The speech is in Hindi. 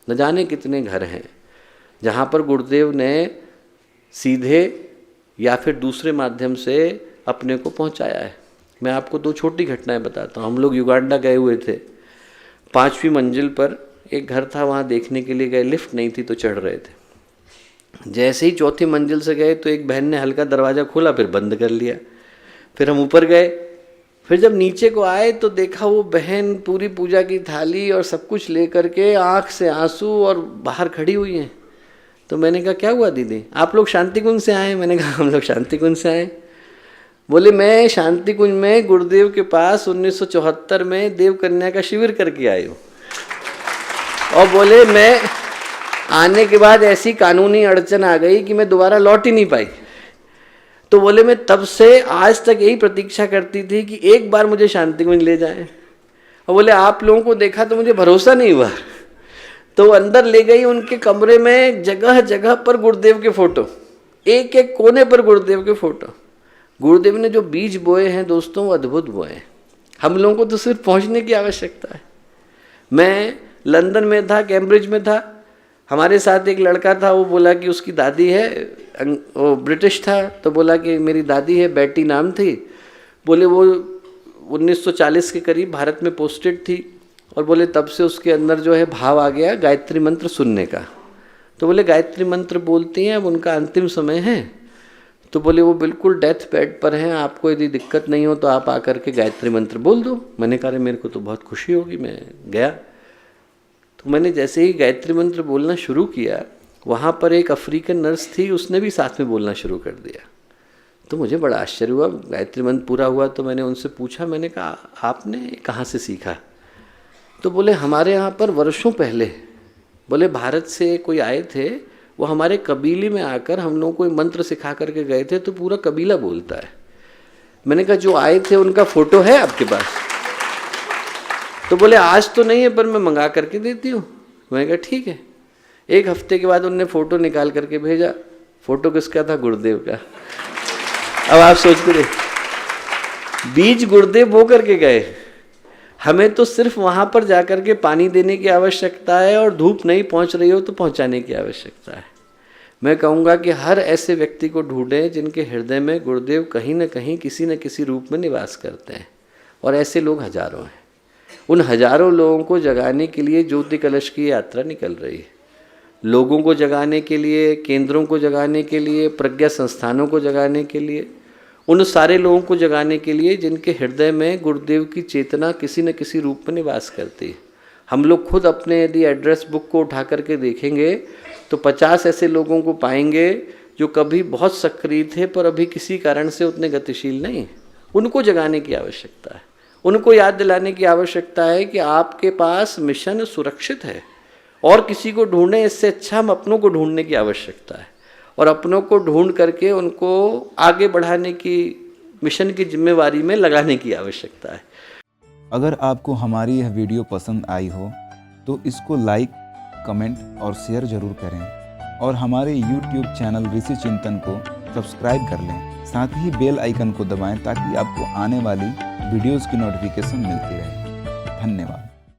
न जाने कितने घर हैं जहाँ पर गुरुदेव ने सीधे या फिर दूसरे माध्यम से अपने को पहुँचाया है। मैं आपको 2 छोटी घटनाएं बताता हूँ। हम लोग युगांडा गए हुए थे, 5वीं मंजिल पर एक घर था, वहाँ देखने के लिए गए, लिफ्ट नहीं थी तो चढ़ रहे थे। जैसे ही 4थी मंजिल से गए तो एक बहन ने हल्का दरवाज़ा खोला, फिर बंद कर लिया। फिर हम ऊपर गए, फिर जब नीचे को आए तो देखा वो बहन पूरी पूजा की थाली और सब कुछ लेकर के आँख से आंसू और बाहर खड़ी हुई हैं। तो मैंने कहा क्या हुआ दीदी, आप लोग शांति कुंज से आए? मैंने कहा हम लोग शांति कुंज से आए। बोले मैं शांति कुंज में गुरुदेव के पास 1974 में देव कन्या का शिविर करके आई हूँ, और बोले मैं आने के बाद ऐसी कानूनी अड़चन आ गई कि मैं दोबारा लौट ही नहीं पाई। तो बोले मैं तब से आज तक यही प्रतीक्षा करती थी कि एक बार मुझे शांति कुंज ले जाएं। और बोले आप लोगों को देखा तो मुझे भरोसा नहीं हुआ, तो अंदर ले गई। उनके कमरे में जगह जगह पर गुरुदेव के फोटो, एक एक कोने पर गुरुदेव के फोटो। गुरुदेव ने जो बीज बोए हैं दोस्तों, वो अद्भुत बोए हैं। हम लोगों को तो सिर्फ पहुंचने की आवश्यकता है। मैं लंदन में था, कैम्ब्रिज में था, हमारे साथ एक लड़का था, वो बोला कि उसकी दादी है, वो ब्रिटिश था, तो बोला कि मेरी दादी है, बेटी नाम थी। बोले वो 1940 के करीब भारत में पोस्टेड थी, और बोले तब से उसके अंदर जो है भाव आ गया गायत्री मंत्र सुनने का। तो बोले गायत्री मंत्र बोलती हैं, अब उनका अंतिम समय है। तो बोले वो बिल्कुल डेथ बेड पर हैं, आपको यदि दिक्कत नहीं हो तो आप आकर के गायत्री मंत्र बोल दो। मैंने कहा मेरे को तो बहुत खुशी होगी। मैं गया तो मैंने जैसे ही गायत्री मंत्र बोलना शुरू किया, वहाँ पर एक अफ्रीकन नर्स थी, उसने भी साथ में बोलना शुरू कर दिया। तो मुझे बड़ा आश्चर्य हुआ। गायत्री मंत्र पूरा हुआ तो मैंने उनसे पूछा, मैंने कहा आपने कहाँ से सीखा? तो बोले हमारे यहाँ पर वर्षों पहले, बोले भारत से कोई आए थे, वो हमारे कबीले में आकर हम लोगों को मंत्र सिखा करके गए थे, तो पूरा कबीला बोलता है। मैंने कहा जो आए थे उनका फोटो है आपके पास? तो बोले आज तो नहीं है, पर मैं मंगा करके देती हूँ। मैंने कहा ठीक है। 1 हफ्ते के बाद उनने फ़ोटो निकाल करके भेजा। फ़ोटो किसका था? गुरुदेव का। अब आप सोच के बीज गुरुदेव बो करके गए। हमें तो सिर्फ वहाँ पर जाकर के पानी देने की आवश्यकता है, और धूप नहीं पहुँच रही हो तो पहुँचाने की आवश्यकता है। मैं कहूँगा कि हर ऐसे व्यक्ति को ढूंढें जिनके हृदय में गुरुदेव कहीं न कहीं किसी न किसी रूप में निवास करते हैं, और ऐसे लोग हजारों हैं। उन हजारों लोगों को जगाने के लिए ज्योति कलश की यात्रा निकल रही है। लोगों को जगाने के लिए, केंद्रों को जगाने के लिए, प्रज्ञा संस्थानों को जगाने के लिए, उन सारे लोगों को जगाने के लिए जिनके हृदय में गुरुदेव की चेतना किसी न किसी रूप में निवास करती है। हम लोग खुद अपने यदि एड्रेस बुक को उठा करके देखेंगे तो 50 ऐसे लोगों को पाएंगे जो कभी बहुत सक्रिय थे पर अभी किसी कारण से उतने गतिशील नहीं। उनको जगाने की आवश्यकता है। उनको याद दिलाने की आवश्यकता है कि आपके पास मिशन सुरक्षित है, और किसी को ढूंढने इससे अच्छा हम अपनों को ढूंढने की आवश्यकता है, और अपनों को ढूंढ करके उनको आगे बढ़ाने की मिशन की जिम्मेवारी में लगाने की आवश्यकता है। अगर आपको हमारी यह वीडियो पसंद आई हो तो इसको लाइक, कमेंट और शेयर जरूर करें, और हमारे YouTube चैनल ऋषि चिंतन को सब्सक्राइब कर लें। साथ ही बेल आइकन को दबाएं ताकि आपको आने वाली वीडियोस की नोटिफिकेशन मिलती रहे। धन्यवाद।